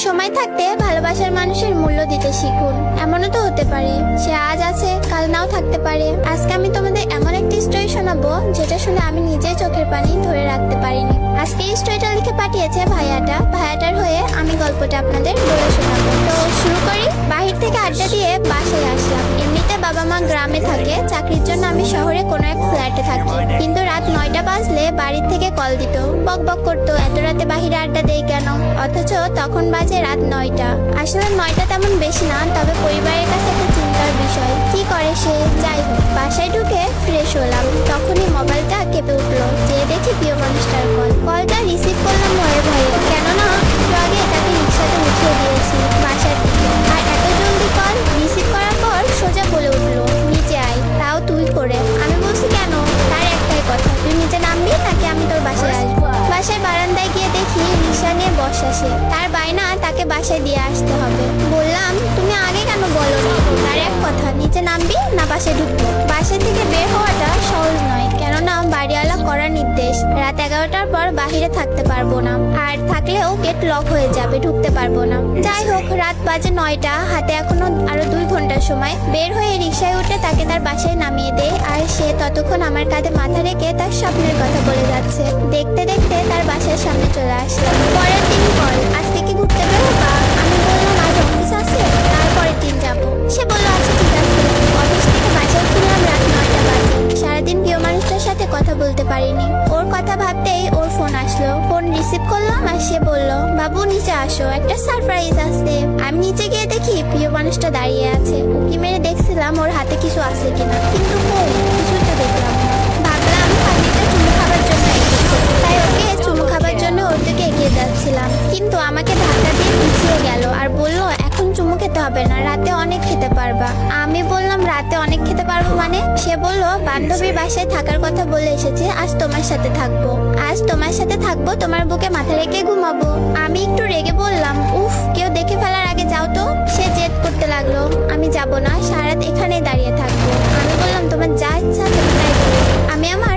সময় থাকতে ভালোবাসার মানুষের মূল্য দিতে শিখুন। এমনও তো হতে পারে সে আজ আছে কাল নাও থাকতে পারে। আজকে আমি তোমাদের এমন একটি স্টোরি শোনাবো যেটা শুনে আমি নিজেই চোখের পানি ধরে রাখতে পারিনি। আজকে এই স্টোরিটা লিখে পাঠিয়েছে ভাইয়াটার হয়ে আমি গল্পটা আপনাদের বলে শোনাবো। তো শুরু করি। বাহির থেকে আড্ডা দিয়ে বাসায় আসলাম। এমনিতে বাবা মা গ্রামে থাকে, চাকরির জন্য আমি শহরে কোনো এক ফ্ল্যাটে থাকি। কিন্তু রাত 9টা বাজলে বাড়ির থেকে কল দিত, বক বক করতো এত রাতে বাহিরে আড্ডা দেই কেন, অথচ তখন বাজে রাত 9টা। আসলে 9টা তেমন বেশি না, তবে পরিবারের কাছে একটা চিন্তার বিষয়। কি করে সে? যাই হোক, বাসায় ঢুকে ফ্রেশ হলাম, তখনই মোবাইলটা কেঁপে উঠলো। যে দেখি প্রিয় মানুষটার কলটা রিসিভ করলাম ভয়ে ভয়ে, কেননা একটু আগে তাকে রিক্সাতে উঠিয়ে দিয়েছি বাসার দিকে। আর এত জলদি কল রিসিভ করার পর সোজা বলে উঠলো, নিচে আয়, তাও তুই করে। আমি বলছি কেন? তার একটাই কথা, তুই নিচে নামবি নাকি আমি তোর বাসায় আসবো। বাসায় বারান্দায় গিয়ে দেখি রিক্সা নিয়ে বসা সে। তার বায়না তাকে বাসায় দিয়ে আসতে হবে। বললাম তুমি আগে কেন বলোনি? তার এক কথা, নিচে নামবি না বাসায় ঢুকবো। বাসা থেকে বের হওয়াটা সহজ নয়, কেননা বাড়িওয়ালা করার নির্দেশ রাত 11টার পর বাহিরে থাকতে পারবো না, আর থাকলেও গেট লক হয়ে যাবে, ঢুকতে পারবো না। যাই হোক, রাত বাজে 9টা, হাতে এখনো আরো 2 ঘন্টার সময়। বের হয়ে রিক্সায় উঠে তাকে তার বাসায় নামিয়ে দেয়, আর সে ততক্ষণ আমার কাঁধে মাথা রেখে তার স্বপ্নের কথা বলে যাচ্ছে। দেখতে দেখতে তার বাসার সামনে চলে আসলাম। পরের দিন কল, আজকে কি ঘুরতে বেরোবা? আমি বললাম আজ অফিস আছে, তারপরের দিন যাবো। সে বললো আচ্ছা ঠিক আছে। অফিস থেকে বাসায় ফিরলাম রাত 9টা বাজে। সারাদিন প্রিয় মানুষটার সাথে কথা বলতে পারিনি। ওর কথা ভাবতেই ওর ফোন আসলো। ফোন রিসিভ করলাম আর সে বললো, বাবু নিচে আসো, একটা সারপ্রাইজ আছে। আমি নিচে গিয়ে দেখি প্রিয় মানুষটা দাঁড়িয়ে আছে। উকি মেরে দেখছিলাম ওর হাতে কিছু আছে কিনা, কিন্তু কই, কিছুই তো দেখলাম না। ভাবলাম খালিটা চুমু খাবার জন্য এসেছে, তাই ওকে চুমু খাবার জন্য ওর দিকে এগিয়ে যাচ্ছিলাম। কিন্তু আমাকে ধাক্কা দিয়ে পিছিয়ে গেল আর বললো, এখন চুমু খেতে হবে না, রাতে অনেক খেতে পারবা। আমি বললাম রাতে অনেক খেতে পারবো মানে? সে বললো বান্ধবীর বাসায় থাকার কথা বলে এসেছে, আজ তোমার সাথে থাকবো। আজ তোমার সাথে থাকবো, তোমার বুকে মাথা রেখে ঘুমাবো। আমি একটু রেগে বললাম, উফ, কেউ দেখে ফেলার আগে যাও তো। সে জেদ করতে লাগলো, আমি যাব না, সারা রাত এখানেই দাঁড়িয়ে থাকবো। আমি বললাম তোমার যা ইচ্ছা তুমি তাই করো। আমি আমার